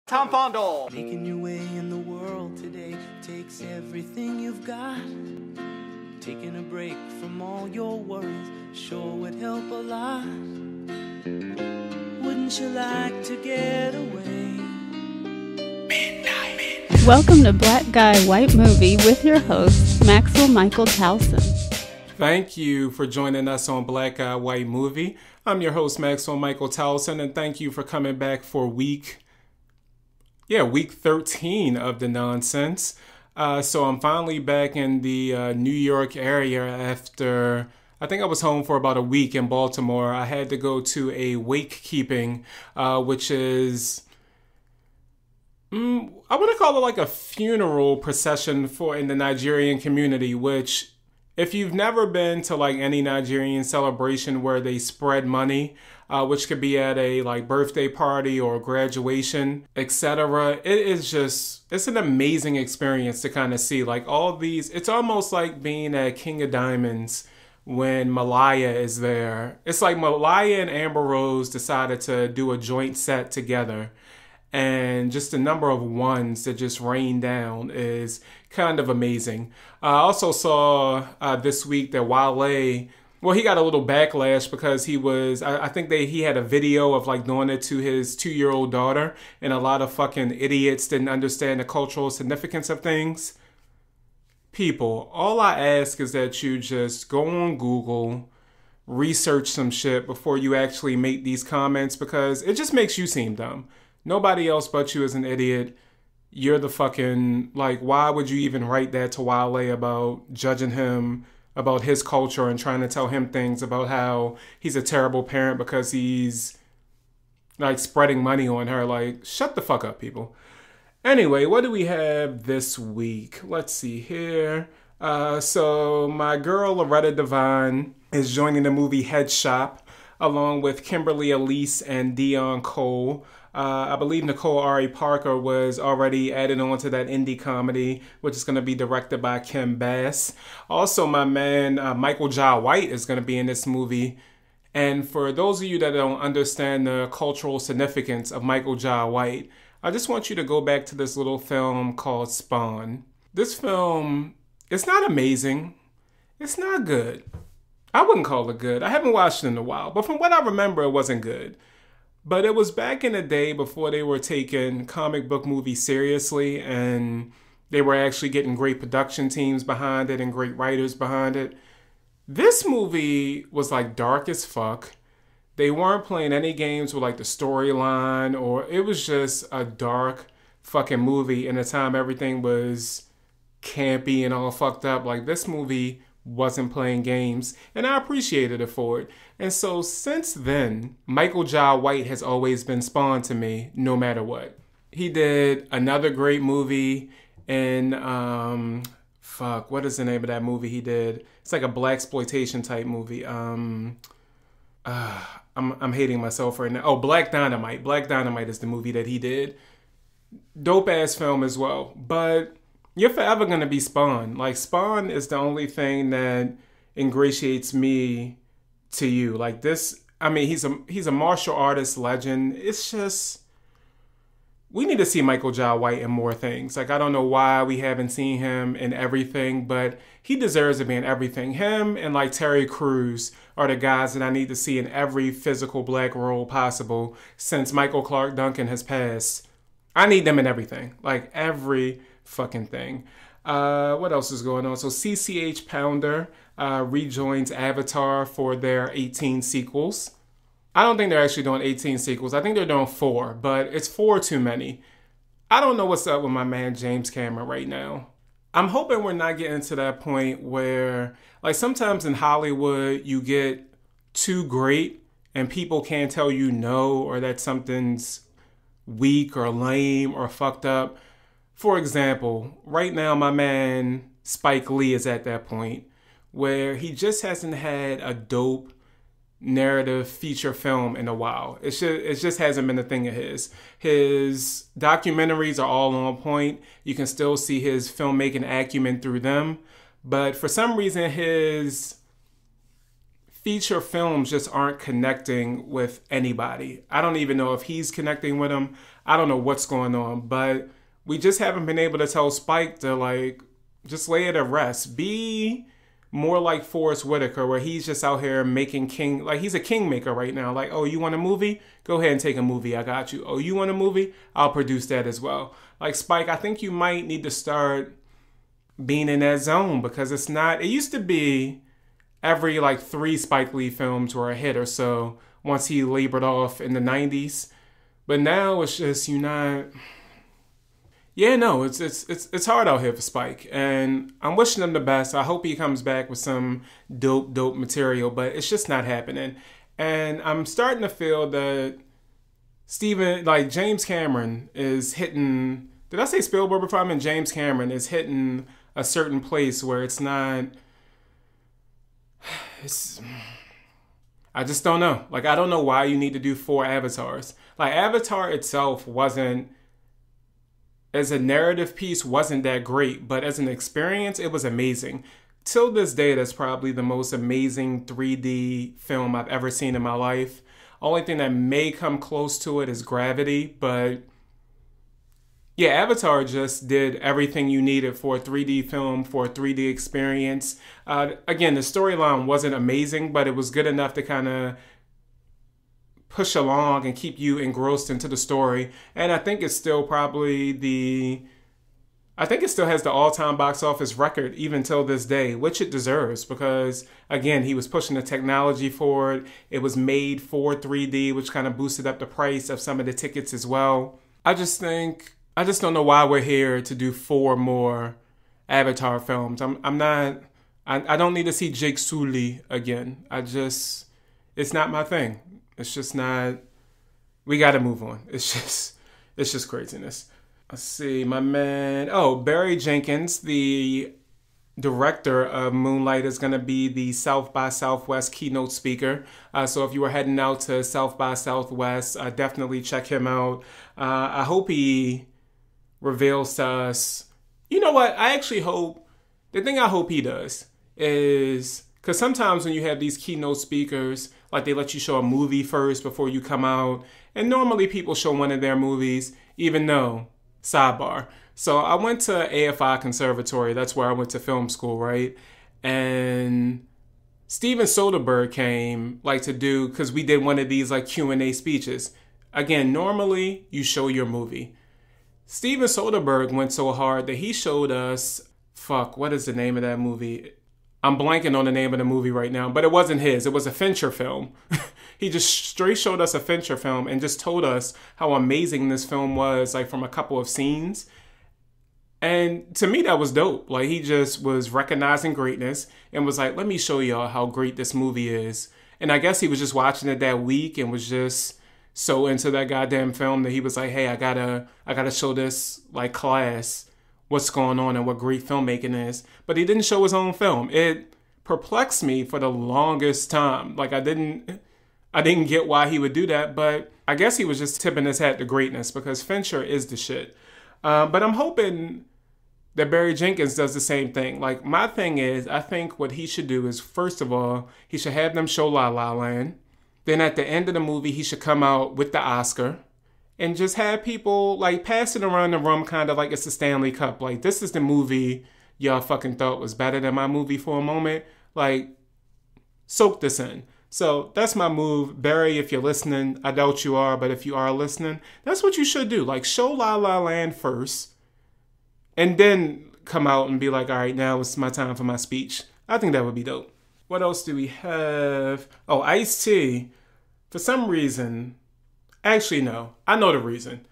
Tom Fondle. Making your way in the world today takes everything you've got. Taking a break from all your worries sure would help a lot. Wouldn't you like to get away? Welcome to Black Guy White Movie with your host, Maxwell Michael Towson. Thank you for joining us on Black Guy White Movie. I'm your host, Maxwell Michael Towson, and thank you for coming back for week 13 of the nonsense. So I'm finally back in the New York area after, I think I was home for about a week in Baltimore. I had to go to a wake keeping, which is, I want to call it like a funeral procession in the Nigerian community, which if you've never been to like any Nigerian celebration where they spread money, which could be at a like birthday party or graduation, etc., it's an amazing experience to kind of see like all these. It's almost like being at King of Diamonds when Malaya is there. It's like Malaya and Amber Rose decided to do a joint set together. And just the number of ones that just rain down is kind of amazing. I also saw this week that Wale, well, he got a little backlash because I think he had a video of like doing it to his 2-year-old daughter, and a lot of fucking idiots didn't understand the cultural significance of things. People, all I ask is that you just go on Google, research some shit before you actually make these comments, because it just makes you seem dumb. Nobody else but you is an idiot. You're the fucking, like, why would you even write that to Wale about judging him, about his culture, and trying to tell him things about how he's a terrible parent because he's, like, spreading money on her? Like, shut the fuck up, people. Anyway, what do we have this week? Let's see here. So my girl Loretta Devine is joining the movie Head Shop along with Kimberly Elise and Dion Cole. I believe Nicole Ari Parker was already added on to that indie comedy, which is going to be directed by Kim Bass. Also, my man Michael Jai White is going to be in this movie. And for those of you that don't understand the cultural significance of Michael Jai White, I just want you to go back to this little film called Spawn. This film, it's not amazing. It's not good. I wouldn't call it good. I haven't watched it in a while, but from what I remember, it wasn't good. But it was back in the day before they were taking comic book movies seriously, and they were actually getting great production teams behind it and great writers behind it. This movie was like dark as fuck. They weren't playing any games with like the storyline, or it was just a dark fucking movie in a time everything was campy and all fucked up. Like, this movie wasn't playing games, and I appreciated it for it. And so since then, Michael Jai White has always been Spawn to me, no matter what. He did another great movie in, what is the name of that movie he did? It's like a blaxploitation type movie. I'm hating myself right now. Oh, Black Dynamite. Black Dynamite is the movie that he did. Dope ass film as well. But you're forever going to be Spawn. Like, Spawn is the only thing that ingratiates me to you. Like, this, I mean, he's a martial artist legend. It's just, we need to see Michael Jai White in more things. Like, I don't know why we haven't seen him in everything, but he deserves to be in everything. Him and, like, Terry Crews are the guys that I need to see in every physical black role possible since Michael Clark Duncan has passed. I need them in everything. Like, every fucking thing. What else is going on? So CCH Pounder rejoins Avatar for their 18 sequels. I don't think they're actually doing 18 sequels. I think they're doing 4, but it's 4 too many. I don't know what's up with my man James Cameron right now. I'm hoping we're not getting to that point where, like, sometimes in Hollywood you get too great and people can't tell you no, or that something's weak or lame or fucked up. For example, right now my man Spike Lee is at that point where he just hasn't had a dope narrative feature film in a while. It just hasn't been a thing of his. His documentaries are all on point. You can still see his filmmaking acumen through them. But for some reason, his feature films just aren't connecting with anybody. I don't even know if he's connecting with them. I don't know what's going on, but we just haven't been able to tell Spike to like just lay it to rest. Be more like Forrest Whitaker, where he's just out here making like he's a kingmaker right now. Like, oh, you want a movie? Go ahead and take a movie. I got you. Oh, you want a movie? I'll produce that as well. Like Spike, I think you might need to start being in that zone, because it's not, it used to be every like 3 Spike Lee films were a hit or so once he labored off in the 90s. But now it's just, you're not, yeah, no, it's hard out here for Spike, and I'm wishing him the best. I hope he comes back with some dope material, but it's just not happening. And I'm starting to feel that James Cameron is hitting, did I say Spielberg before? I mean James Cameron is hitting a certain place where it's not, I just don't know. Like, I don't know why you need to do 4 Avatars. Like, Avatar itself wasn't, as a narrative piece, wasn't that great, but as an experience, it was amazing. Till this day, that's probably the most amazing 3D film I've ever seen in my life. Only thing that may come close to it is Gravity, but yeah, Avatar just did everything you needed for a 3D film, for a 3D experience. Again, the storyline wasn't amazing, but it was good enough to kind of push along and keep you engrossed into the story. And I think it's still probably I think it still has the all-time box office record even till this day, which it deserves, because again, he was pushing the technology forward. It was made for 3D, which kind of boosted up the price of some of the tickets as well. I just don't know why we're here to do 4 more Avatar films. I don't need to see Jake Sully again. It's not my thing. It's just not, we got to move on. It's just craziness. Let's see, my man. Oh, Barry Jenkins, the director of Moonlight, is going to be the South by Southwest keynote speaker. So if you were heading out to South by Southwest, definitely check him out. I hope he reveals to us, you know what, the thing I hope he does is, because sometimes when you have these keynote speakers, like they let you show a movie first before you come out, and normally people show one of their movies, even though, sidebar. So I went to AFI Conservatory, that's where I went to film school, right? And Steven Soderbergh came to do, because we did one of these Q&A speeches. Again, normally you show your movie. Steven Soderbergh went so hard that he showed us, what is the name of that movie? I'm blanking on the name of the movie right now, but it wasn't his. It was a Fincher film. He just straight showed us a Fincher film and just told us how amazing this film was, from a couple of scenes. And to me, that was dope. He just was recognizing greatness and was like, let me show y'all how great this movie is. And I guess he was just watching it that week and was just so into that goddamn film that he was like, hey, I gotta show this class what's going on and what great filmmaking is. But he didn't show his own film. It perplexed me for the longest time. I didn't get why he would do that, but I guess he was just tipping his hat to greatness, because Fincher is the shit. But I'm hoping that Barry Jenkins does the same thing. My thing is, I think what he should do is, first of all, he should have them show La La Land. Then at the end of the movie, he should come out with the Oscar and just have people pass it around the room kind of like it's the Stanley Cup. This is the movie y'all fucking thought was better than my movie for a moment. Soak this in. So that's my move. Barry, if you're listening, I doubt you are, but if you are listening, that's what you should do. Show La La Land first and then come out and be all right, now it's my time for my speech. I think that would be dope. What else do we have? Oh, Ice-T. For some reason, actually no, I know the reason.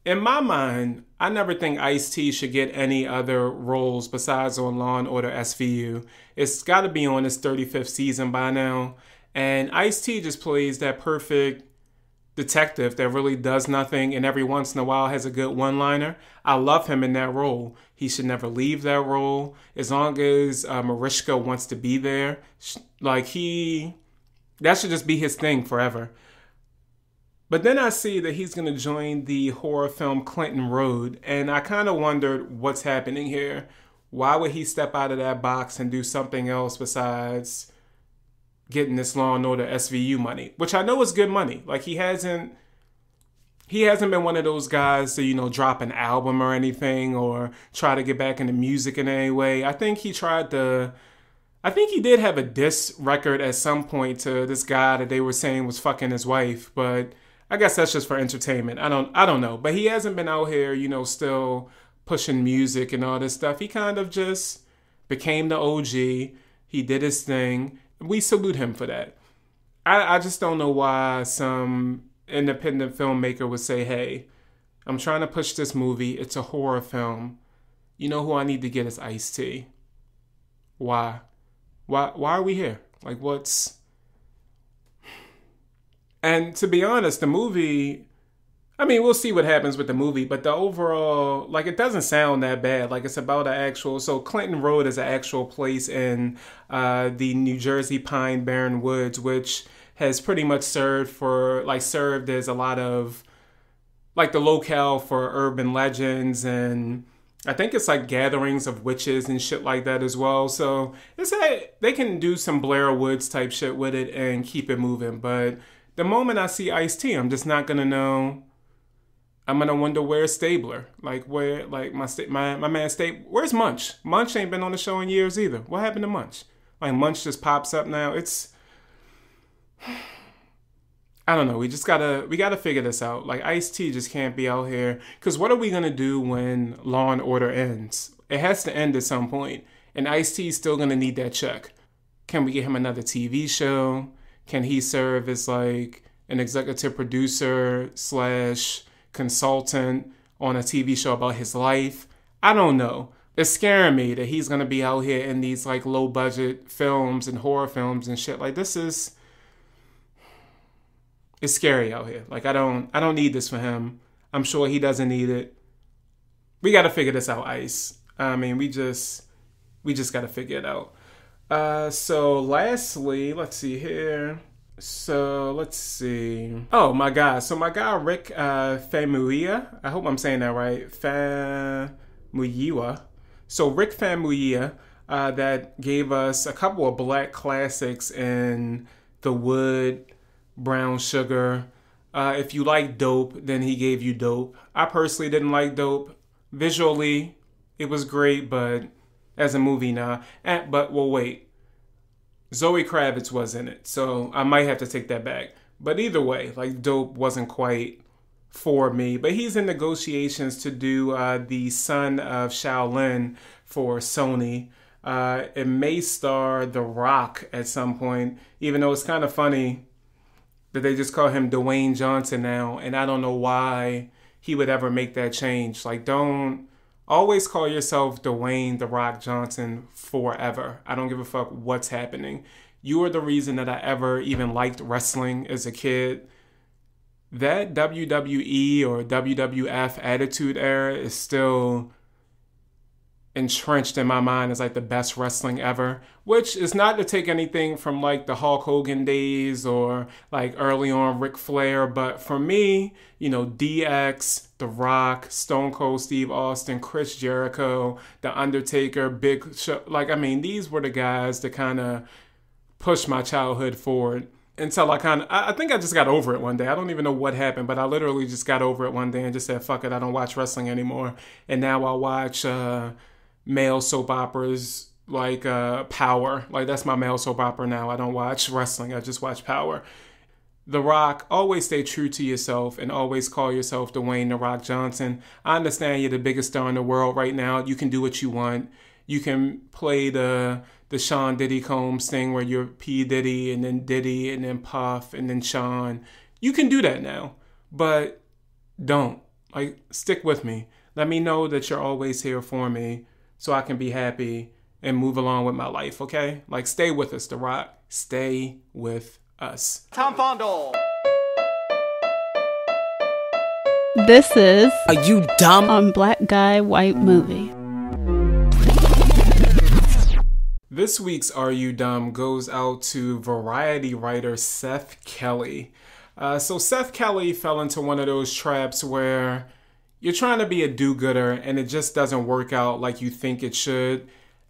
In my mind, I never think Ice-T should get any other roles besides on Law & Order SVU. It's got to be on its 35th season by now. And Ice-T just plays that perfect detective that really does nothing and every once in a while has a good one-liner. I love him in that role. He should never leave that role. As long as Mariska wants to be there, that should just be his thing forever. But then I see that he's going to join the horror film Clinton Road, and I kind of wondered what's happening here. Why would he step out of that box and do something else besides getting this Law and Order SVU money, which I know is good money. Like he hasn't been one of those guys to, you know, drop an album or anything or try to get back into music in any way. I think he did have a diss record at some point to this guy that they were saying was fucking his wife, but I guess that's just for entertainment. I don't know. But he hasn't been out here, you know, still pushing music and all this stuff. He kind of just became the OG. He did his thing. We salute him for that. I just don't know why some independent filmmaker would say, hey, I'm trying to push this movie. It's a horror film. You know who I need to get is Ice-T. Why? Why are we here? Like, what's... And to be honest, the movie... I mean, we'll see what happens with the movie, but the overall... Like, it doesn't sound that bad. Like, it's about an actual... So, Clinton Road is an actual place in the New Jersey Pine Barren Woods, which has pretty much served as a lot of... Like, the locale for urban legends and... I think it's like gatherings of witches and shit like that as well. So they can do some Blair Woods type shit with it and keep it moving. But the moment I see Ice-T, I'm just not gonna know. I'm gonna wonder where's Stabler. Like where, like my man Stabler. Where's Munch? Munch ain't been on the show in years either. What happened to Munch? Like Munch just pops up now. It's I don't know. We gotta figure this out. Like Ice-T just can't be out here. Cause what are we gonna do when Law and Order ends? It has to end at some point. And Ice-T is still gonna need that check. Can we get him another TV show? Can he serve as like an executive producer / consultant on a TV show about his life? I don't know. It's scaring me that he's gonna be out here in these like low budget films and horror films and shit. Like this is. It's scary out here. Like I don't need this for him. I'm sure he doesn't need it. We got to figure this out, Ice. I mean, we just got to figure it out. So lastly, let's see here. So let's see. Oh my God. So my guy Rick Famuyiwa. I hope I'm saying that right. Famuyiwa. So Rick Famuyiwa that gave us a couple of black classics in The Wood, Brown Sugar. If you like Dope, then he gave you Dope. I personally didn't like Dope. Visually, it was great, but as a movie, nah. But wait. Zoe Kravitz was in it, so I might have to take that back. But either way, like Dope wasn't quite for me. But he's in negotiations to do the Son of Shaolin for Sony. It may star The Rock at some point, even though it's kind of funny that they just call him Dwayne Johnson now, and I don't know why he would ever make that change. Like, don't always call yourself Dwayne The Rock Johnson forever. I don't give a fuck what's happening. You are the reason that I ever even liked wrestling as a kid. That WWE or WWF Attitude Era is still entrenched in my mind as like the best wrestling ever, which is not to take anything from like the Hulk Hogan days or like early on Ric Flair, but for me, you know, DX, The Rock, Stone Cold Steve Austin, Chris Jericho, The Undertaker, Big Show, like I mean, these were the guys that kind of pushed my childhood forward until I think I just got over it one day. I don't even know what happened, but I literally just got over it one day and just said, fuck it, I don't watch wrestling anymore. And now I watch male soap operas like Power. Like that's my male soap opera now. I don't watch wrestling. I just watch Power. The Rock, always stay true to yourself and always call yourself Dwayne The Rock Johnson. I understand you're the biggest star in the world right now. You can do what you want. You can play the Sean Diddy Combs thing where you're P. Diddy and then Puff and then Sean. You can do that now. But don't. Like, stick with me. Let me know that you're always here for me so I can be happy and move along with my life, okay? Like, stay with us, The Rock. Stay with us. Tom Fondle. This is Are You Dumb? on Black Guy White Movie. This week's Are You Dumb goes out to variety writer Seth Kelly. So Seth Kelly fell into one of those traps where you're trying to be a do-gooder and it just doesn't work out like you think it should.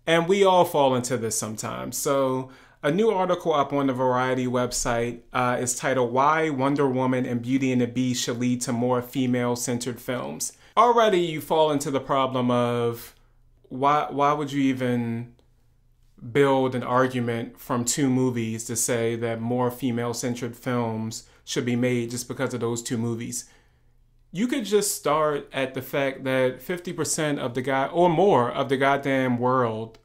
And we all fall into this sometimes. So a new article up on the Variety website is titled "Why Wonder Woman and Beauty and the Beast Should Lead to More Female-Centered Films." Already you fall into the problem of why would you even build an argument from two movies to say that more female-centered films should be made just because of those two movies? You could just start at the fact that 50% of the or more of the goddamn world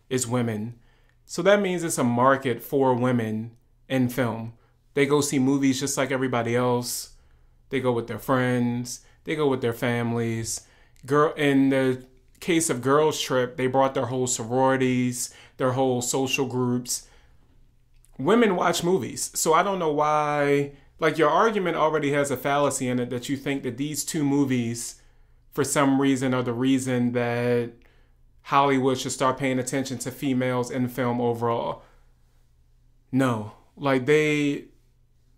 is women. So that means it's a market for women in film. They go see movies just like everybody else. They go with their friends. They go with their families. In the case of Girls Trip, they brought their whole sororities, their whole social groups. Women watch movies. So I don't know why, like, your argument already has a fallacy in it that you think that these two movies, for some reason, are the reason that Hollywood should start paying attention to females in film overall. No. Like,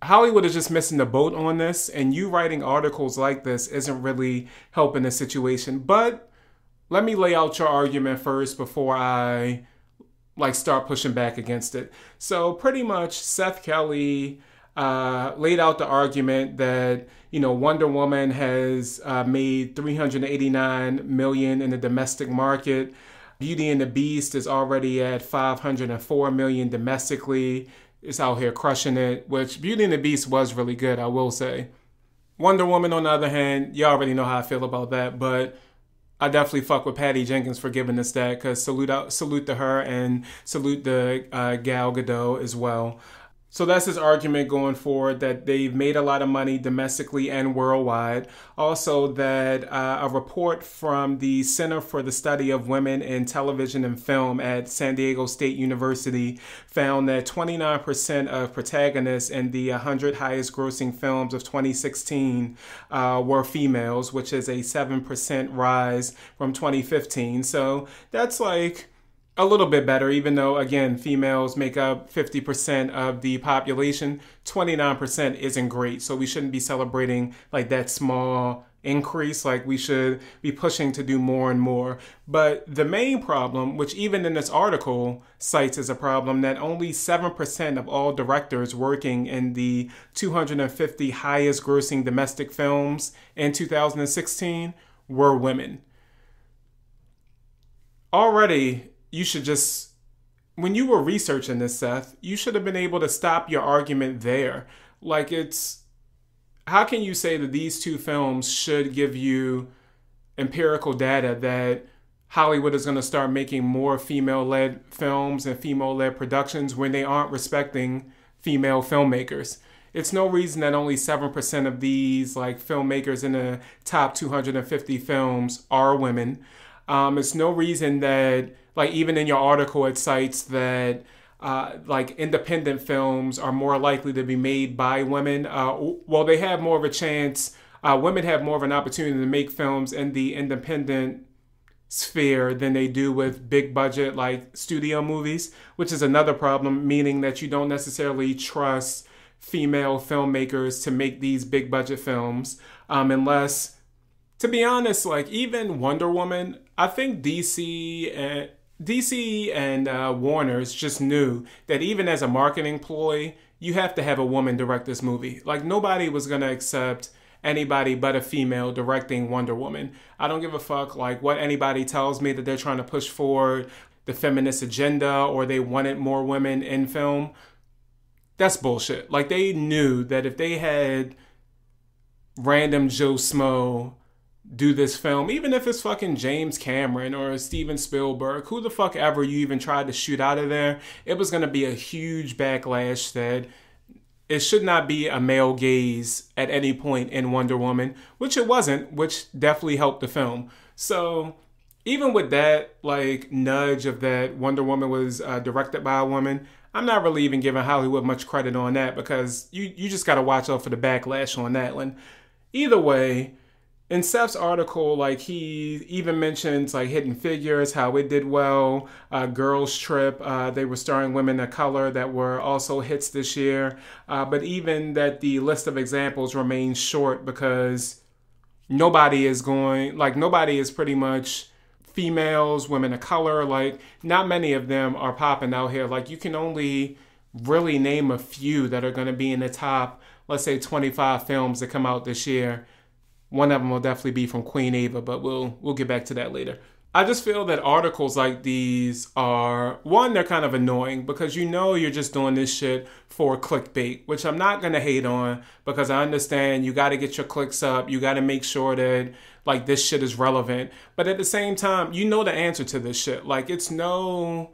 Hollywood is just missing the boat on this, and you writing articles like this isn't really helping the situation. But let me lay out your argument first before I start pushing back against it. So pretty much Seth Kelly laid out the argument that, Wonder Woman has made $389 million in the domestic market. Beauty and the Beast is already at $504 million domestically. It's out here crushing it, which Beauty and the Beast was really good, I will say. Wonder Woman, on the other hand, you already know how I feel about that, but I definitely fuck with Patty Jenkins for giving us that, because salute to her and salute to Gal Gadot as well. So that's his argument going forward, that they've made a lot of money domestically and worldwide. Also that a report from the Center for the Study of Women in Television and Film at San Diego State University found that 29% of protagonists in the 100 highest grossing films of 2016 were females, which is a 7% rise from 2015. So that's like a little bit better, even though, again, females make up 50% of the population. 29% isn't great, so we shouldn't be celebrating like that small increase. Like, we should be pushing to do more and more. But the main problem, which even in this article cites as a problem, that only 7% of all directors working in the 250 highest grossing domestic films in 2016 were women. Already, you should just, when you were researching this, Seth, you should have been able to stop your argument there. Like, how can you say that these two films should give you empirical data that Hollywood is going to start making more female-led films and female-led productions when they aren't respecting female filmmakers? It's no reason that only 7% of these filmmakers in the top 250 films are women. It's no reason that, even in your article, it cites that independent films are more likely to be made by women. Well, they have more of a chance. Women have more of an opportunity to make films in the independent sphere than they do with big budget studio movies, which is another problem, meaning that you don't necessarily trust female filmmakers to make these big budget films unless, to be honest, even Wonder Woman, I think DC and Warner's just knew that even as a marketing ploy, you have to have a woman direct this movie. Nobody was going to accept anybody but a female directing Wonder Woman. I don't give a fuck what anybody tells me that they're trying to push forward the feminist agenda or they wanted more women in film. That's bullshit. They knew that if they had random Joe Smo do this film, even if it's fucking James Cameron or Steven Spielberg, who the fuck ever you even tried to shoot out of there, it was going to be a huge backlash that it should not be a male gaze at any point in Wonder Woman, which it wasn't, which definitely helped the film. So even with that nudge of that Wonder Woman was directed by a woman, I'm not really even giving Hollywood much credit on that, because you just got to watch out for the backlash on that one. Either way, in Seth's article, he even mentions Hidden Figures, how it did well, Girls Trip, they were starring women of color that were also hits this year, but even that the list of examples remains short because nobody is pretty much females, women of color, not many of them are popping out here. You can only really name a few that are going to be in the top, let's say 25 films that come out this year, one of them will definitely be from Queen Ava, but we'll get back to that later. I just feel that articles like these are, one, they're kind of annoying because you know you're just doing this shit for clickbait, which I'm not going to hate on because I understand you got to get your clicks up. You got to make sure that like this shit is relevant. But at the same time, you know the answer to this shit. Like it's no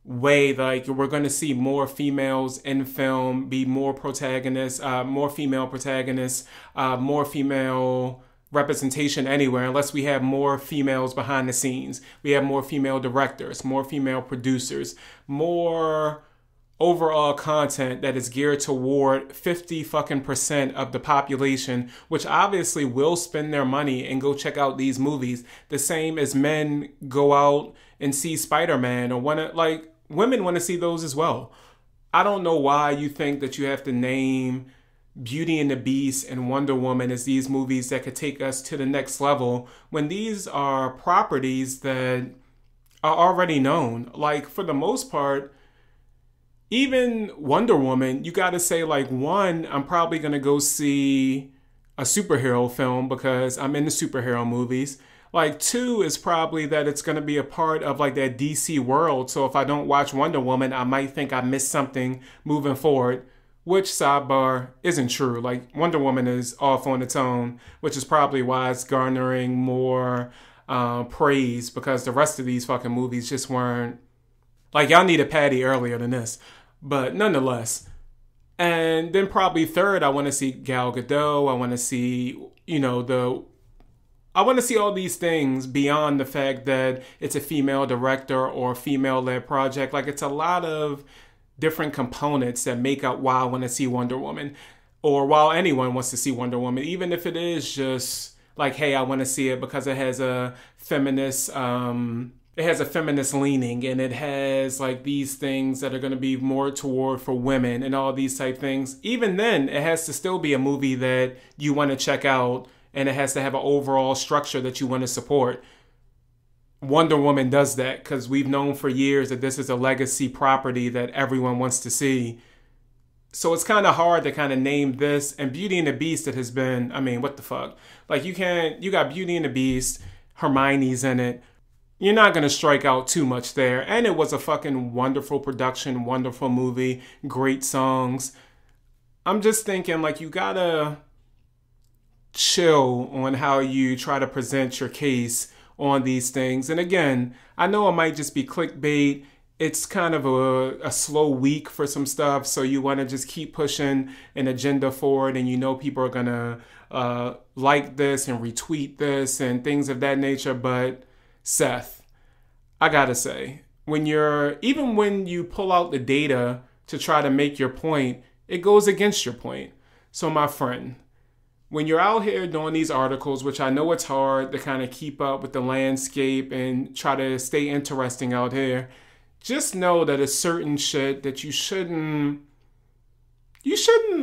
way like we're going to see more females in film, be more protagonists, more female protagonists, more female representation anywhere unless we have more females behind the scenes. We have more female directors, more female producers, more overall content that is geared toward 50% of the population, which obviously will spend their money and go check out these movies. The same as men go out and see Spider-Man or want to, like, women want to see those as well. I don't know why you think that you have to name Beauty and the Beast and Wonder Woman as these movies that could take us to the next level when these are properties that are already known. Like, for the most part, even Wonder Woman, you got to say, like, one, I'm probably going to go see a superhero film because I'm into superhero movies. Like, two is probably that it's going to be a part of, like, that DC world. So if I don't watch Wonder Woman, I might think I missed something moving forward, which, sidebar, isn't true. Like, Wonder Woman is off on its own, which is probably why it's garnering more praise because the rest of these fucking movies just weren't, like, y'all needed Patty earlier than this. But nonetheless. And then probably third, I want to see Gal Gadot. I want to see, I want to see all these things beyond the fact that it's a female director or a female-led project. Like, it's a lot of different components that make up why I want to see Wonder Woman, or while anyone wants to see Wonder Woman, even if it is just like, hey, I want to see it because it has a feminist, leaning, and it has like these things that are going to be more toward for women and all these type things. Even then, it has to still be a movie that you want to check out, and it has to have an overall structure that you want to support. Wonder Woman does that because we've known for years that this is a legacy property that everyone wants to see. So it's kind of hard to kind of name this. And Beauty and the Beast, that has been, I mean, what the fuck? Like, you got Beauty and the Beast, Hermione's in it. You're not going to strike out too much there. And it was a fucking wonderful production, wonderful movie, great songs. I'm just thinking, like, you gotta chill on how you try to present your case on these things. And again, I know it might just be clickbait. It's kind of a slow week for some stuff. So you want to just keep pushing an agenda forward, and you know people are going to like this and retweet this and things of that nature. But Seth, I got to say, even when you pull out the data to try to make your point, it goes against your point. So my friend, when you're out here doing these articles, which I know it's hard to kind of keep up with the landscape and try to stay interesting out here, just know that it's certain shit that you shouldn't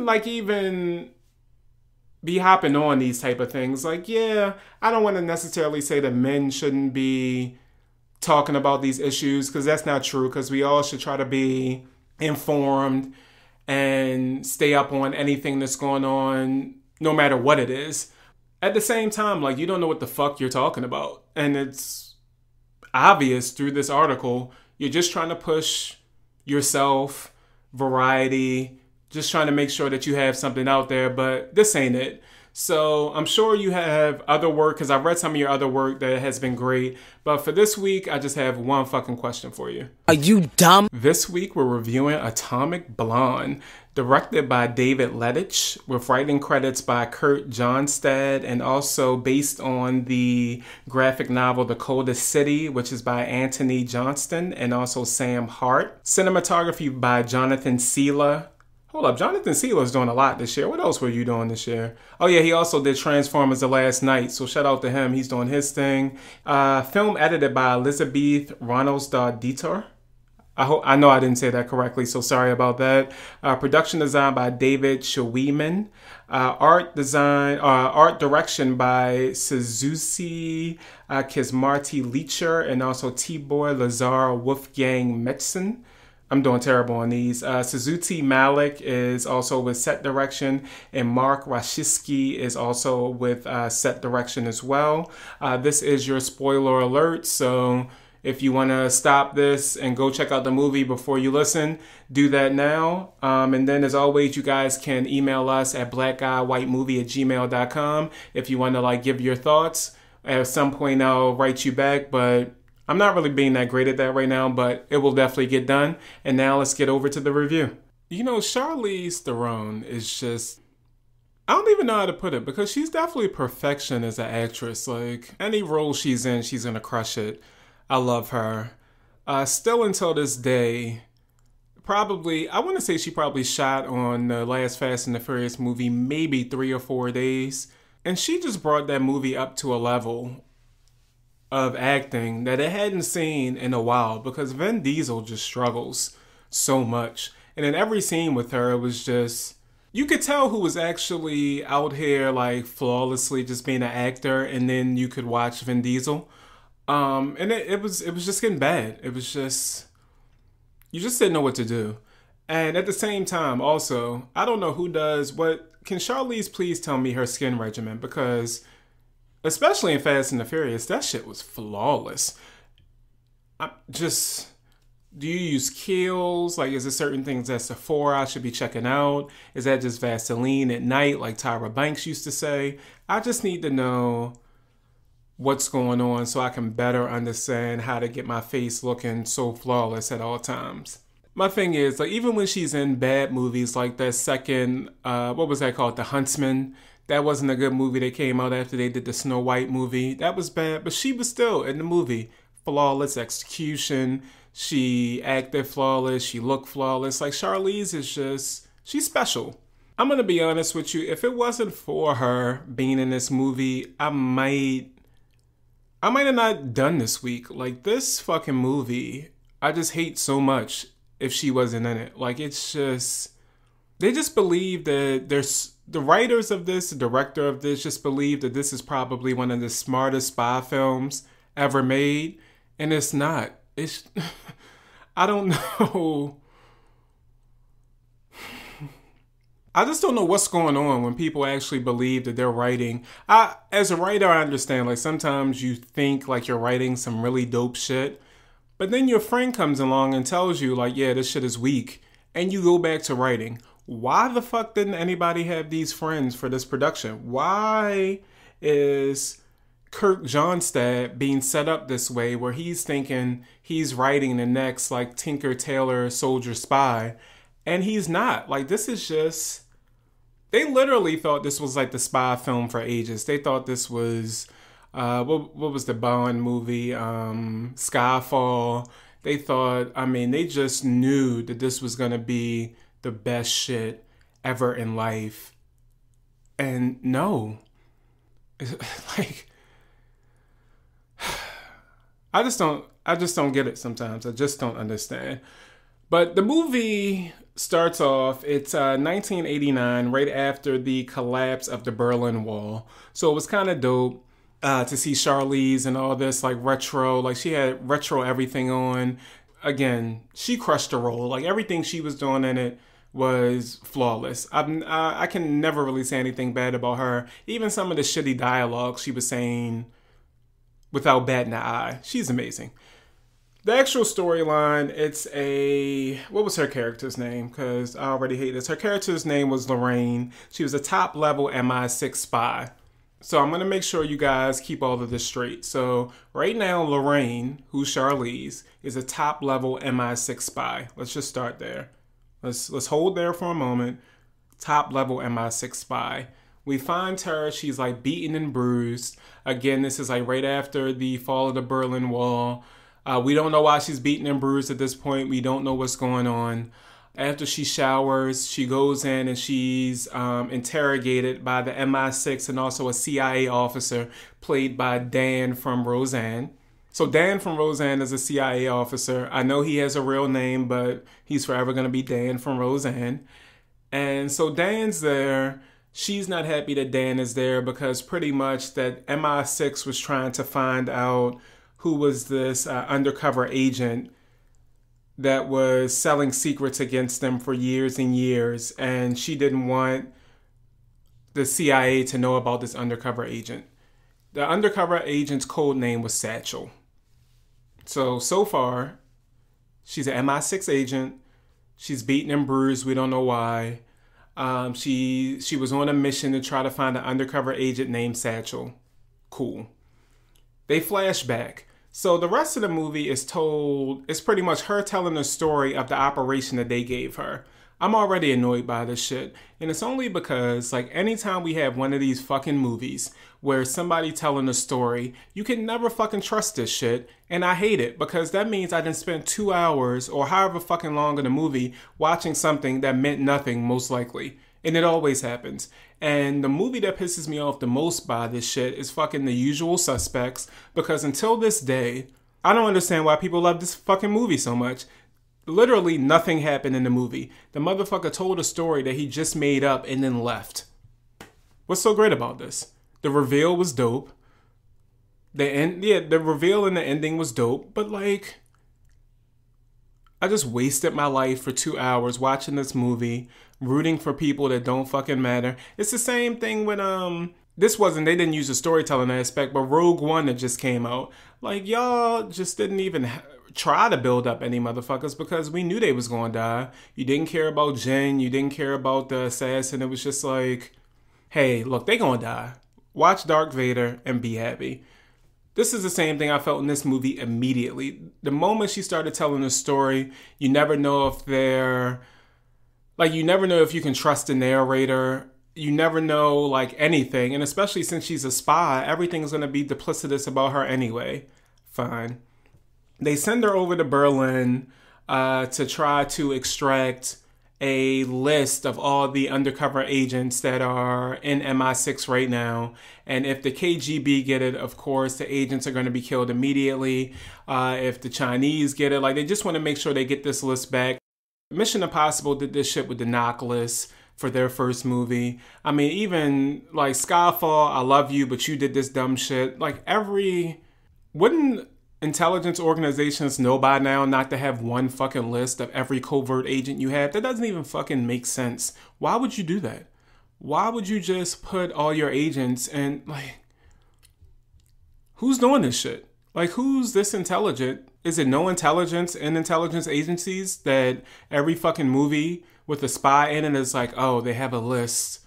like even be hopping on these type of things. Like, yeah, I don't want to necessarily say that men shouldn't be talking about these issues, because that's not true, because we all should try to be informed and stay up on anything that's going on, no matter what it is. At the same time, like, you don't know what the fuck you're talking about. And it's obvious through this article, you're just trying to push yourself, variety, just trying to make sure that you have something out there, but this ain't it. So I'm sure you have other work, because I've read some of your other work that has been great. But for this week, I just have one fucking question for you. Are you dumb? This week, we're reviewing Atomic Blonde, directed by David Leitch, with writing credits by Kurt Johnstad, and also based on the graphic novel The Coldest City, which is by Anthony Johnston and also Sam Hart. Cinematography by Jonathan Sela. Hold up, Jonathan Sela's doing a lot this year. What else were you doing this year? Oh yeah, he also did Transformers The Last Night, so shout out to him. He's doing his thing. Film edited by Elizabeth Reynolds-Dieter. I know I didn't say that correctly, so sorry about that. Production design by David Schwieman. Art direction by Suzuki Kismarty Leacher and also Tibor Lazar Wolfgang Metzen. I'm doing terrible on these. Suzuki Malik is also with set direction, and Mark Rashiski is also with set direction as well. This is your spoiler alert, so if you want to stop this and go check out the movie before you listen, do that now. And then as always, you guys can email us at blackguywhitemovie@gmail.com if you want to like give your thoughts. At some point I'll write you back, but I'm not really being that great at that right now, but it will definitely get done. And now let's get over to the review. You know, Charlize Theron is just, I don't even know how to put it, because she's definitely perfection as an actress. Like, any role she's in, she's gonna crush it. I love her. Still until this day, probably, I want to say she probably shot on the last Fast and the Furious movie maybe 3 or 4 days. And she just brought that movie up to a level of acting that it hadn't seen in a while, because Vin Diesel just struggles so much. And in every scene with her, it was just, you could tell who was actually out here like flawlessly just being an actor, and then you could watch Vin Diesel. And it was just getting bad. It was just, you just didn't know what to do. And at the same time, also, I don't know who does what. Can Charlize please tell me her skin regimen? Because especially in Fast and the Furious, that shit was flawless. Do you use Kiehl's? Like, is there certain things at Sephora I should be checking out? Is that just Vaseline at night, like Tyra Banks used to say? I just need to know what's going on so I can better understand how to get my face looking so flawless at all times. My thing is, like, even when she's in bad movies, like that second, what was that called? The Huntsman. That wasn't a good movie that came out after they did the Snow White movie. That was bad, but she was still in the movie. Flawless execution. She acted flawless. She looked flawless. Like, Charlize is just, she's special. I'm going to be honest with you. If it wasn't for her being in this movie, I might have not done this week. Like, this fucking movie, I just hate so much if she wasn't in it. Like, it's just, they just believe that there's, the writers of this, the director of this just believe that this is probably one of the smartest spy films ever made. And it's not. It's, I don't know. I just don't know what's going on when people actually believe that they're writing. As a writer, I understand, like, sometimes you think like you're writing some really dope shit, but then your friend comes along and tells you like, yeah, this shit is weak, and you go back to writing. Why the fuck didn't anybody have these friends for this production? Why is Kirk Johnstad being set up this way where he's thinking he's writing the next like Tinker Tailor Soldier Spy, and he's not? Like, this is just, they literally thought this was like the spy film for ages. They thought this was, what was the Bond movie? Skyfall. They thought, I mean, they just knew that this was going to be the best shit ever in life. And no. Like, I just don't get it sometimes. I just don't understand. But the movie starts off, it's 1989, right after the collapse of the Berlin Wall. So it was kind of dope to see Charlize and all this like retro, like she had retro everything on. Again, she crushed the role. Like, everything she was doing in it was flawless. I can never really say anything bad about her. Even some of the shitty dialogue she was saying without batting an eye. She's amazing. The actual storyline, it's a, what was her character's name? Because I already hate this. Her character's name was Lorraine. She was a top level MI6 spy. So I'm going to make sure you guys keep all of this straight. So right now, Lorraine, who's Charlize, is a top level MI6 spy. Let's just start there. Let's hold there for a moment. Top level MI6 spy. We find her, she's like beaten and bruised. Again, this is like right after the fall of the Berlin Wall. We don't know why she's beaten and bruised at this point. We don't know what's going on. After she showers, she goes in and she's interrogated by the MI6 and also a CIA officer played by Dan from Roseanne. So Dan from Roseanne is a CIA officer. I know he has a real name, but he's forever going to be Dan from Roseanne. And so Dan's there. She's not happy that Dan is there because pretty much that MI6 was trying to find out who was this undercover agent that was selling secrets against them for years and years, and she didn't want the CIA to know about this undercover agent. The undercover agent's code name was Satchel. So far, she's an MI6 agent. She's beaten and bruised. We don't know why. She was on a mission to try to find an undercover agent named Satchel. Cool. They flash back. So the rest of the movie is pretty much her telling the story of the operation that they gave her. I'm already annoyed by this shit. And it's only because, like, anytime we have one of these fucking movies where somebody telling a story, you can never fucking trust this shit. And I hate it because that means I didn't spend 2 hours or however fucking long in the movie watching something that meant nothing, most likely. And it always happens. And the movie that pisses me off the most by this shit is fucking The Usual Suspects, because until this day, I don't understand why people love this fucking movie so much. Literally nothing happened in the movie. The motherfucker told a story that he just made up and then left. What's so great about this? The reveal was dope. The reveal and the ending was dope, but like, I just wasted my life for 2 hours watching this movie, rooting for people that don't fucking matter. It's the same thing with they didn't use the storytelling aspect, but Rogue One that just came out. Like, y'all just didn't even try to build up any motherfuckers because we knew they was gonna die. You didn't care about Jen, you didn't care about the assassin. It was just like, hey, look, they gonna die. Watch Darth Vader and be happy. This is the same thing I felt in this movie immediately. The moment she started telling the story, you never know if you never know if you can trust the narrator. You never know, like, anything. And especially since she's a spy, everything's going to be duplicitous about her anyway. Fine. They send her over to Berlin to try to extract a list of all the undercover agents that are in MI6 right now. And if the KGB get it, of course, the agents are going to be killed immediately. If the Chinese get it, like, they just want to make sure they get this list back. Mission Impossible did this shit with the knock list for their first movie. I mean, even like Skyfall, I love you, but you did this dumb shit. Like, wouldn't intelligence organizations know by now not to have one fucking list of every covert agent you have? That doesn't even fucking make sense. Why would you do that? Why would you just put all your agents and, like, who's doing this shit? Like, who's this intelligent? Is it no intelligence in intelligence agencies that every fucking movie with a spy in it is like, oh, they have a list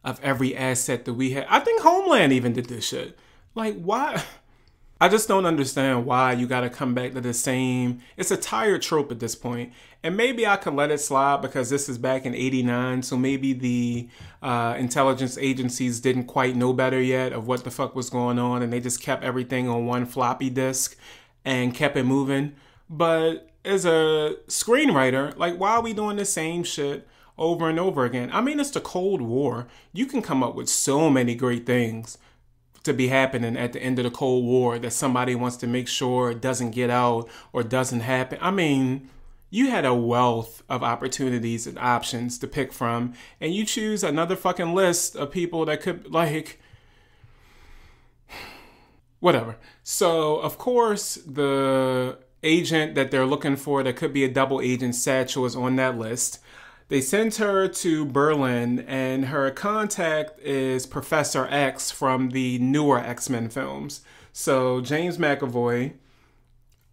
of every asset that we have? I think Homeland even did this shit. Like, why? I just don't understand why you gotta come back to the same. It's a tired trope at this point. And maybe I could let it slide because this is back in '89, so maybe the intelligence agencies didn't quite know better yet of what the fuck was going on, and they just kept everything on one floppy disk and kept it moving. But as a screenwriter, like, why are we doing the same shit over and over again? I mean, it's the Cold War. You can come up with so many great things to be happening at the end of the Cold War that somebody wants to make sure it doesn't get out or doesn't happen. I mean, you had a wealth of opportunities and options to pick from, and you choose another fucking list of people that could, like, whatever. So, of course, the agent that they're looking for that could be a double agent, Satchel, is on that list. They sent her to Berlin, and her contact is Professor X from the newer X-Men films. So James McAvoy,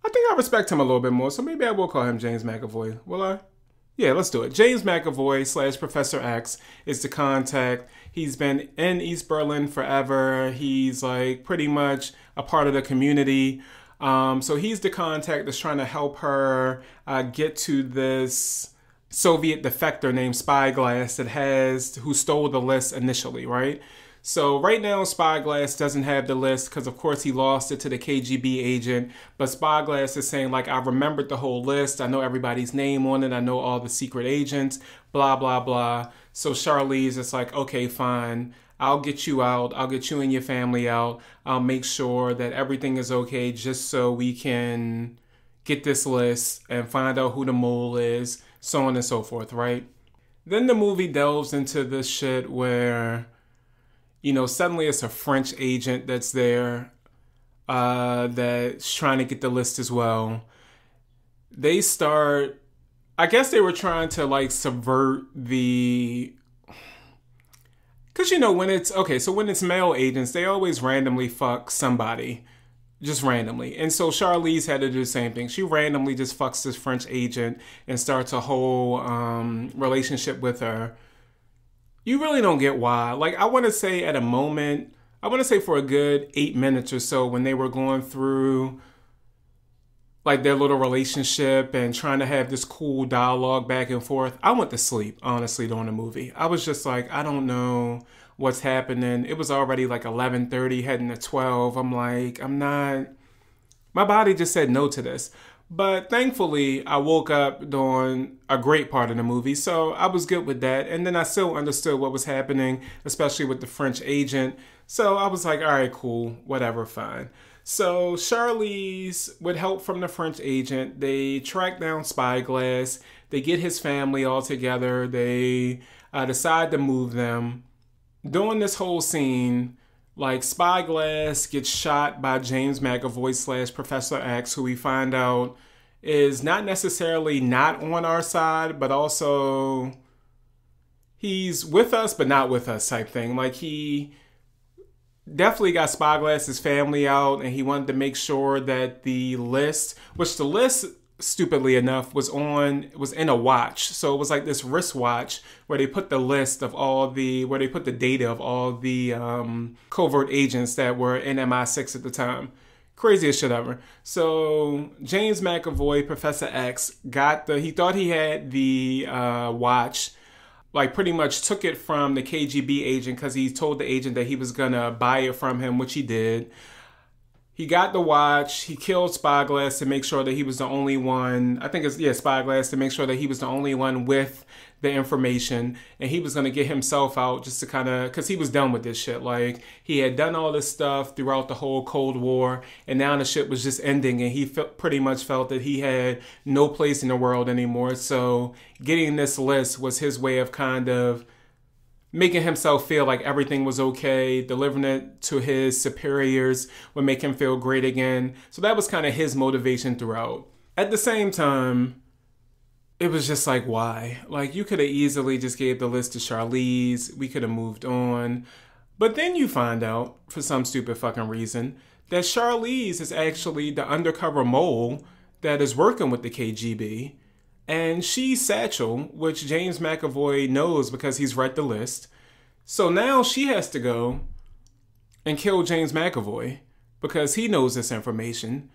I think I respect him a little bit more, so maybe I will call him James McAvoy. Will I? Yeah, let's do it. James McAvoy / Professor X is the contact. He's been in East Berlin forever. He's, like, pretty much a part of the community. So he's the contact that's trying to help her get to this Soviet defector named Spyglass who stole the list initially, right? So right now, Spyglass doesn't have the list because, of course, he lost it to the KGB agent. But Spyglass is saying, like, I remembered the whole list. I know everybody's name on it. I know all the secret agents, blah, blah, blah. So Charlize is like, okay, fine. I'll get you out. I'll get you and your family out. I'll make sure that everything is okay just so we can get this list and find out who the mole is, so on and so forth, right? Then the movie delves into this shit where, you know, suddenly it's a French agent that's there that's trying to get the list as well. they start, I guess they were trying to like subvert the, because you know, when it's, okay, so when it's male agents, they always randomly fuck somebody. Just randomly. And so Charlize had to do the same thing. She randomly just fucks this French agent and starts a whole relationship with her. You really don't get why. Like, I want to say at a moment, I want to say for a good 8 minutes or so when they were going through like their little relationship and trying to have this cool dialogue back and forth, I went to sleep, honestly, during the movie. I was just like, I don't know what's happening. It was already like 11:30, heading to 12. I'm like, my body just said no to this. But thankfully, I woke up during a great part of the movie, so I was good with that. And then I still understood what was happening, especially with the French agent. So I was like, all right, cool, whatever, fine. So Charlize, with help from the French agent, they track down Spyglass. They get his family all together. They decide to move them. During this whole scene, like, Spyglass gets shot by James McAvoy / Professor X, who we find out is not necessarily not on our side, but also he's with us but not with us type thing. Like, he definitely got Spyglass's family out, and he wanted to make sure that the list, which the list, stupidly enough, was in a watch. So it was like this wristwatch where they put the list of where they put the data of all the covert agents that were in MI6 at the time. Craziest shit ever. So James McAvoy, Professor X, he thought he had the watch, like pretty much took it from the KGB agent because he told the agent that he was gonna buy it from him, which he did. He got the watch. He killed Spyglass to make sure that he was the only one. I think Spyglass, to make sure that he was the only one with the information. And he was going to get himself out just to kind of, because he was done with this shit. Like, he had done all this stuff throughout the whole Cold War, and now the shit was just ending, and he pretty much felt that he had no place in the world anymore. So getting this list was his way of kind of making himself feel like everything was okay. Delivering it to his superiors would make him feel great again. So that was kind of his motivation throughout. At the same time, it was just like, why? Like, you could have easily just gave the list to Charlize. We could have moved on. But then you find out, for some stupid fucking reason, that Charlize is actually the undercover mole that is working with the KGB. And she's Satchel, which James McAvoy knows because he's read the list. So now she has to go and kill James McAvoy because he knows this information.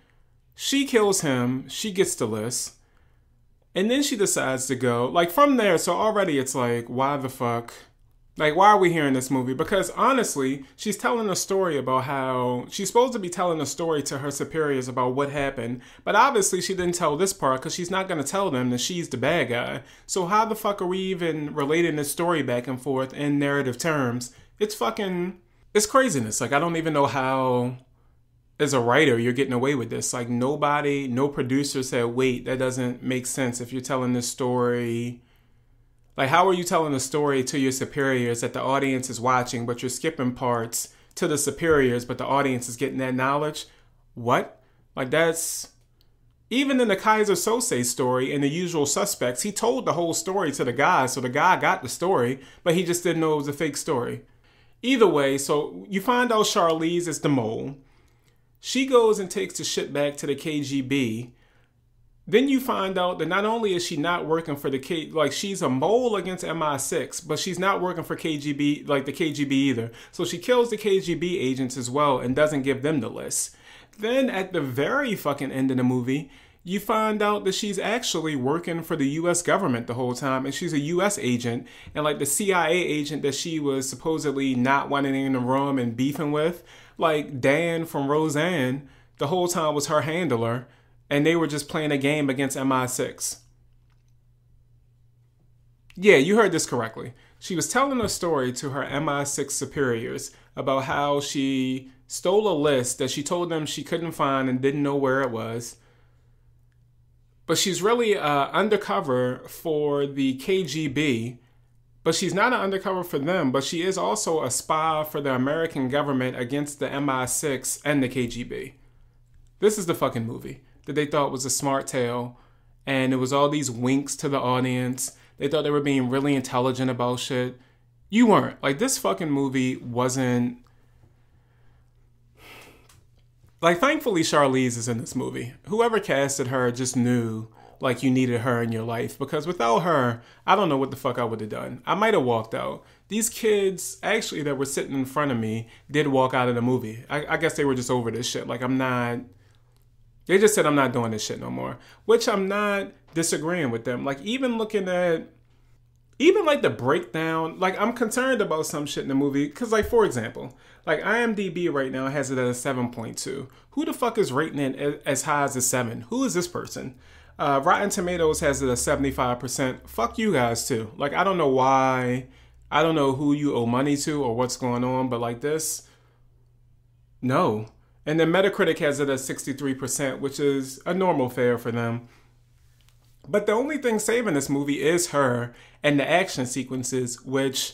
She kills him. She gets the list. And then she decides to go. Like, from there, so already it's like, why the fuck? Like, why are we here in this movie? Because honestly, she's telling a story about how she's supposed to be telling a story to her superiors about what happened. But obviously she didn't tell this part because she's not going to tell them that she's the bad guy. So how the fuck are we even relating this story back and forth in narrative terms? It's craziness. Like, I don't even know how, as a writer, you're getting away with this. Like, no producer said, wait, that doesn't make sense if you're telling this story. Like, how are you telling a story to your superiors that the audience is watching, but you're skipping parts to the superiors, but the audience is getting that knowledge? What? Like, that's... Even in the Kaiser Sose story, in The Usual Suspects, he told the whole story to the guy, so the guy got the story, but he just didn't know it was a fake story. Either way, so you find out Charlize is the mole. She goes and takes the shit back to the KGB. Then you find out that not only is she not working for she's a mole against MI6, but she's not working for KGB, like the KGB either. So she kills the KGB agents as well and doesn't give them the list. Then at the very fucking end of the movie, you find out that she's actually working for the US government the whole time, and she's a US agent, and like the CIA agent that she was supposedly not wanting in the room and beefing with, like Dan from Roseanne, the whole time was her handler. And they were just playing a game against MI6. Yeah, you heard this correctly. She was telling a story to her MI6 superiors about how she stole a list that she told them she couldn't find and didn't know where it was. But she's really undercover for the KGB. But she's not an undercover for them, but she is also a spy for the American government against the MI6 and the KGB. This is the fucking movie that they thought was a smart tale, and it was all these winks to the audience. They thought they were being really intelligent about shit. You weren't. Like, this fucking movie wasn't... Like, thankfully, Charlize is in this movie. Whoever casted her just knew, like, you needed her in your life. Because without her, I don't know what the fuck I would have done. I might have walked out. These kids, actually, that were sitting in front of me, did walk out of the movie. I guess they were just over this shit. Like, I'm not... They just said, I'm not doing this shit no more. Which I'm not disagreeing with them. Like, even looking at... Even, like, the breakdown... Like, I'm concerned about some shit in the movie. Because, like, for example... Like, IMDb right now has it at a 7.2. Who the fuck is rating it as high as a 7? Who is this person? Rotten Tomatoes has it at 75%. Fuck you guys, too. Like, I don't know why. I don't know who you owe money to or what's going on, but like this, no. And then Metacritic has it at 63%, which is a normal fare for them. But the only thing saving this movie is her and the action sequences, which...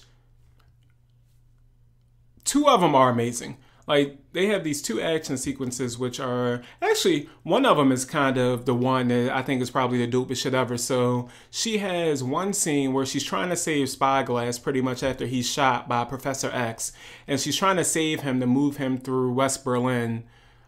Two of them are amazing. Like, they have these two action sequences, which are... Actually, one of them is kind of the one that I think is probably the dopest shit ever. So, she has one scene where she's trying to save Spyglass pretty much after he's shot by Professor X. And she's trying to save him to move him through West Berlin.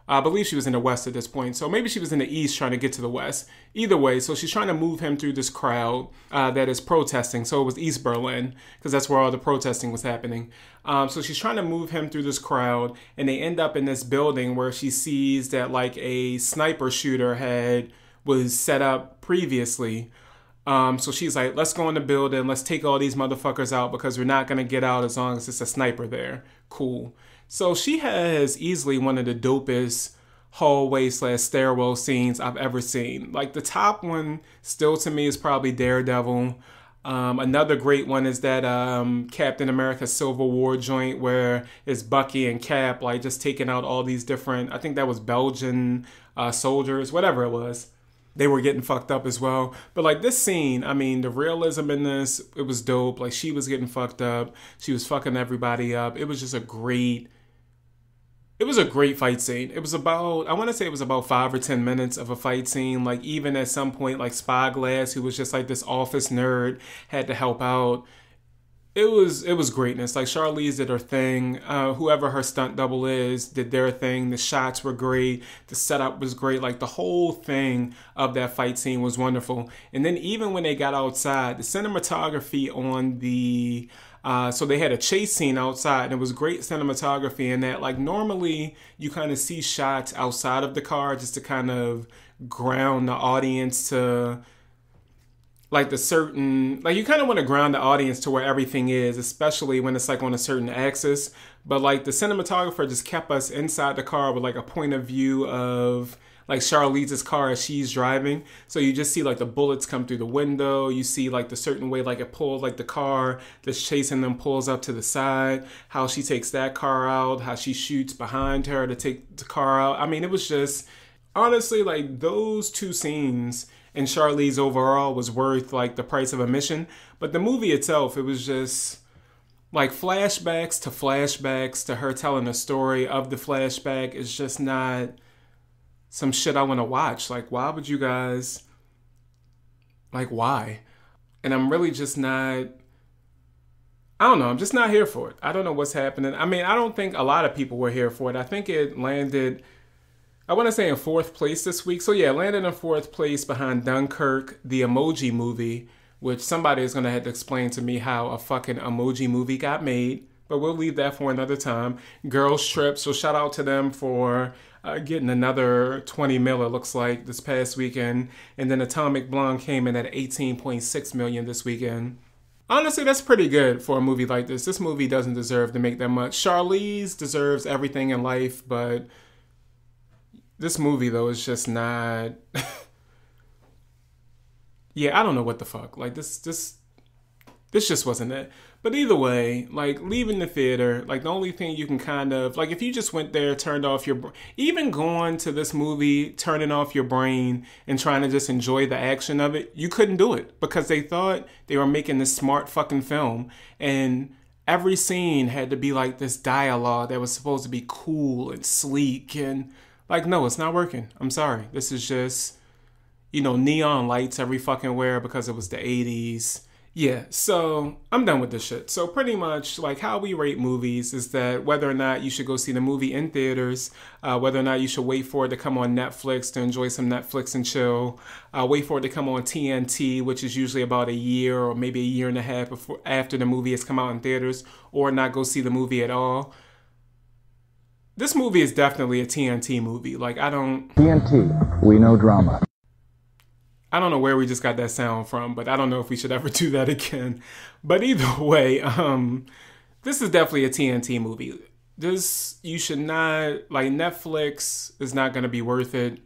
I believe she was in the West at this point. So maybe she was in the East trying to get to the West. Either way, so she's trying to move him through this crowd that is protesting. So it was East Berlin, because that's where all the protesting was happening. So she's trying to move him through this crowd, and they end up in this building where she sees that like a sniper shooter was set up previously. So she's like, let's go in the building, let's take all these motherfuckers out because we're not going to get out as long as it's a sniper there. Cool. So she has easily one of the dopest hallway/stairwell scenes I've ever seen. Like, the top one still to me is probably Daredevil. Another great one is that Captain America Civil War joint where it's Bucky and Cap like just taking out all these different, I think that was Belgian soldiers, whatever it was. They were getting fucked up as well. But like this scene, I mean, the realism in this, it was dope. Like, she was getting fucked up. She was fucking everybody up. It was just a great fight scene. It was about, I want to say it was about 5 or 10 minutes of a fight scene. Like, even at some point, like Spyglass, who was just like this office nerd, had to help out. It was greatness. Like, Charlize did her thing. Whoever her stunt double is did their thing. The shots were great. The setup was great. Like, the whole thing of that fight scene was wonderful. And then even when they got outside, the cinematography on the... so they had a chase scene outside, and it was great cinematography in that. Like, normally you kind of see shots outside of the car just to kind of ground the audience to... like the certain, like you kind of want to ground the audience to where everything is, especially when it's like on a certain axis. But like the cinematographer just kept us inside the car with like a point of view of like Charlize's car as she's driving. So you just see like the bullets come through the window. You see like the certain way like it pulls, like the car that's chasing them pulls up to the side, how she takes that car out, how she shoots behind her to take the car out. I mean, it was just, honestly, like those two scenes and Charlize overall was worth like the price of admission. But the movie itself, it was just like flashbacks to her telling the story of the flashback is just not some shit I want to watch. Like, why would you guys, like, why? And I'm really just not, I don't know, I'm just not here for it. I don't know what's happening. I mean, I don't think a lot of people were here for it. I think it landed, I want to say in 4th place this week. So yeah, it landed in 4th place behind Dunkirk, the Emoji Movie, which somebody is going to have to explain to me how a fucking Emoji Movie got made. But we'll leave that for another time. Girls Trip, so shout out to them for getting another 20 mil, it looks like, this past weekend. And then Atomic Blonde came in at 18.6 million this weekend. Honestly, that's pretty good for a movie like this. This movie doesn't deserve to make that much. Charlize deserves everything in life, but this movie, though, is just not... yeah, I don't know what the fuck. Like, this just wasn't it. But either way, like, leaving the theater, like, the only thing you can kind of... Like, if you just went there, turned off your... Even going to this movie, turning off your brain and trying to just enjoy the action of it, you couldn't do it. Because they thought they were making this smart fucking film. And every scene had to be, like, this dialogue that was supposed to be cool and sleek. And, like, no, it's not working. I'm sorry. This is just... neon lights every fucking where because it was the 80s. Yeah, so I'm done with this shit. So pretty much like how we rate movies is that whether or not you should go see the movie in theaters, whether or not you should wait for it to come on Netflix to enjoy some Netflix and chill, wait for it to come on TNT, which is usually about a year or maybe a year and a half after the movie has come out in theaters, or not go see the movie at all. This movie is definitely a TNT movie. Like TNT, we know drama. I don't know where we just got that sound from, but I don't know if we should ever do that again. But either way, this is definitely a TNT movie. You should not, like, Netflix is not going to be worth it.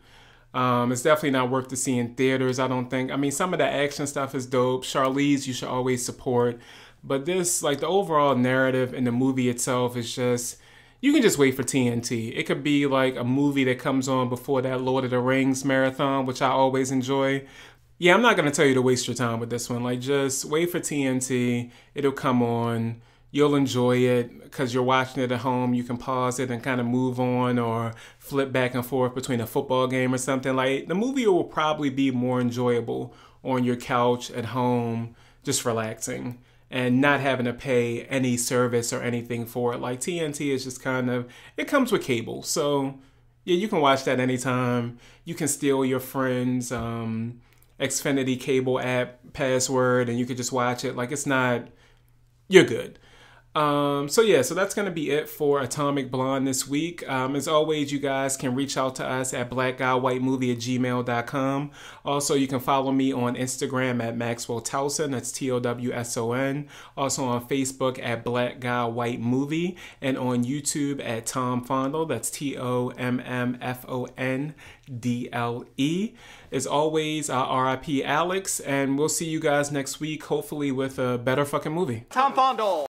It's definitely not worth to see in theaters, I don't think. I mean, some of the action stuff is dope. Charlize, you should always support. But this, like, the overall narrative in the movie itself is just, you can just wait for TNT. It could be like a movie that comes on before that Lord of the Rings marathon, which I always enjoy. Yeah, I'm not going to tell you to waste your time with this one. Like, just wait for TNT. It'll come on. You'll enjoy it because you're watching it at home. You can pause it and kind of move on or flip back and forth between a football game or something. Like, the movie will probably be more enjoyable on your couch at home, just relaxing and not having to pay any service or anything for it. Like, TNT is just kind of, it comes with cable. So, yeah, you can watch that anytime. You can steal your friend's Xfinity cable app password and you can just watch it. Like, it's not, you're good. So that's going to be it for Atomic Blonde this week. As always, you guys can reach out to us at blackguywhitemovie@gmail.com. Also, you can follow me on Instagram at Maxwell Towson. That's Towson. Also on Facebook at Black Guy White Movie. And on YouTube at Tom Fondle. That's TOMMFONDLE. As always, RIP Alex. And we'll see you guys next week, hopefully with a better fucking movie. Tom Fondle.